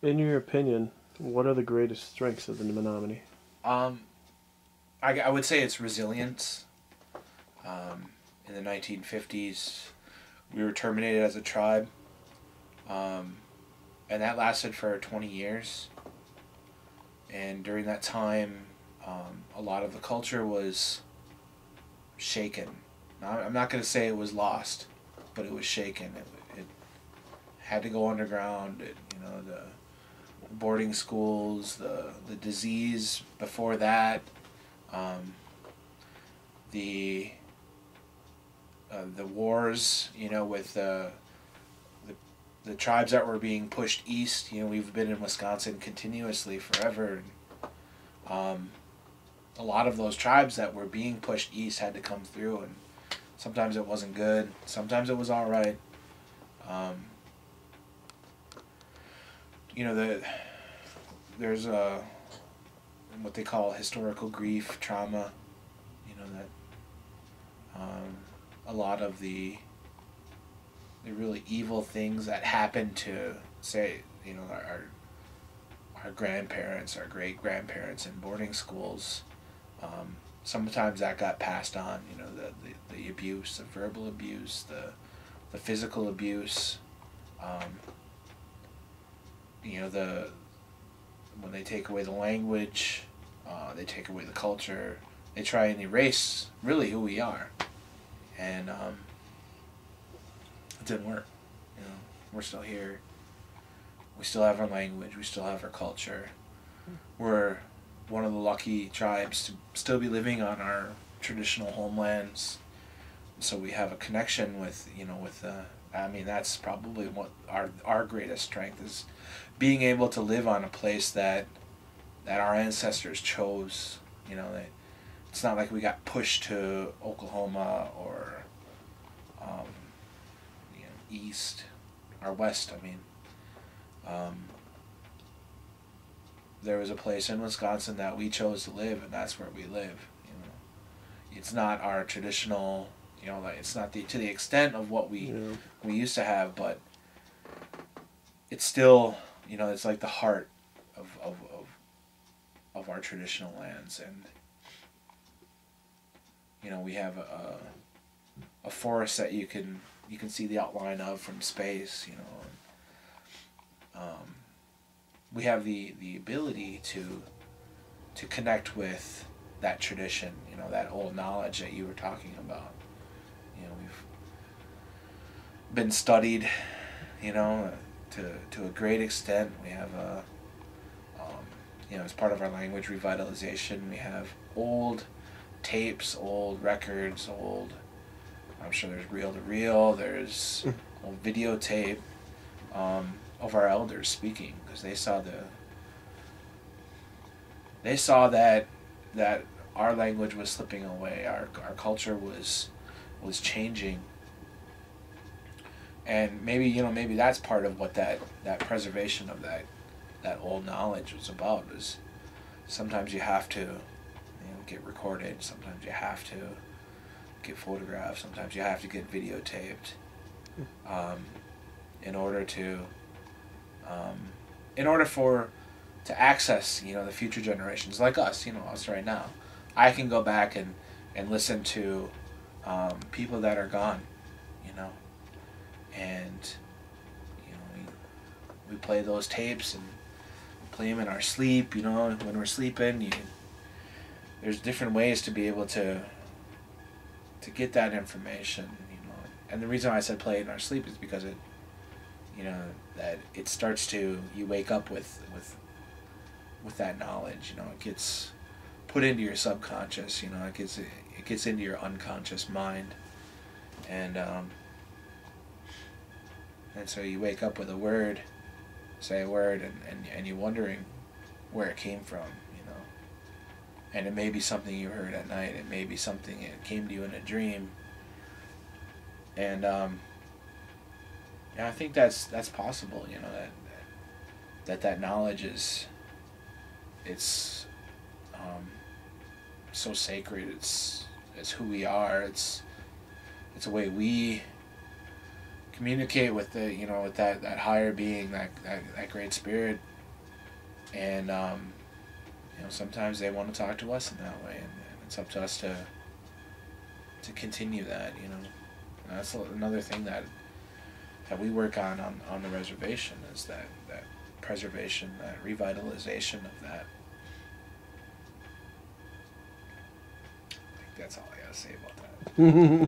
In your opinion, what are the greatest strengths of the Menominee? Um, I would say it's resilience. In the 1950s, we were terminated as a tribe, um, and that lasted for 20 years. And during that time, a lot of the culture was shaken. Now, I'm not going to say it was lost, but it was shaken. It had to go underground. The boarding schools, the disease before that, um, the the wars, with the tribes that were being pushed east. We've been in Wisconsin continuously forever. Um, a lot of those tribes that were being pushed east had to come through, and sometimes it wasn't good. Sometimes it was all right. Um, the there's what they call historical grief, trauma. That a lot of the really evil things that happened to, say, our grandparents, our great grandparents in boarding schools. Sometimes that got passed on. The abuse, the verbal abuse, the physical abuse. Um, the when they take away the language, they take away the culture. They try and erase really who we are, and it didn't work. We're still here. We still have our language. We still have our culture. We're one of the lucky tribes to still be living on our traditional homelands. So we have a connection with. I mean, that's probably what our greatest strength is, being able to live on a place that our ancestors chose. It's not like we got pushed to Oklahoma or um, east or west. I mean, um, there was a place in Wisconsin that we chose to live, and that's where we live. It's not our traditional. Like, it's not to the extent of what we used to have, but it's still, it's like the heart of our traditional lands. And we have a forest that you can see the outline of from space. We have the ability to connect with that tradition, that old knowledge that you were talking about. We've been studied, to a great extent. We have as part of our language revitalization, we have old tapes, old records, I'm sure there's reel to reel, there's old videotape of our elders speaking, because they saw that our language was slipping away, our culture was changing, and maybe that's part of what that preservation of that old knowledge was about. Is sometimes you have to get recorded, sometimes you have to get photographed, sometimes you have to get videotaped, um, in order to um, in order for to access the future generations like us, us right now. I can go back and listen to people that are gone, and we play those tapes and play them in our sleep. When we're sleeping, there's different ways to be able to get that information. And the reason why I said play it in our sleep is because that it starts to, you wake up with that knowledge. It gets put into your subconscious. It gets into your unconscious mind, and so you wake up with a word, say a word, and you're wondering where it came from. And it may be something you heard at night. It may be something that came to you in a dream. And I think that's possible. That knowledge it's so sacred. It's who we are. It's a way we communicate with with that higher being, that great spirit, And you know, sometimes they want to talk to us in that way, and it's up to us to continue that. You know, and that's another thing that we work on the reservation, is that preservation, that revitalization of that. I think that's all I gotta say about that.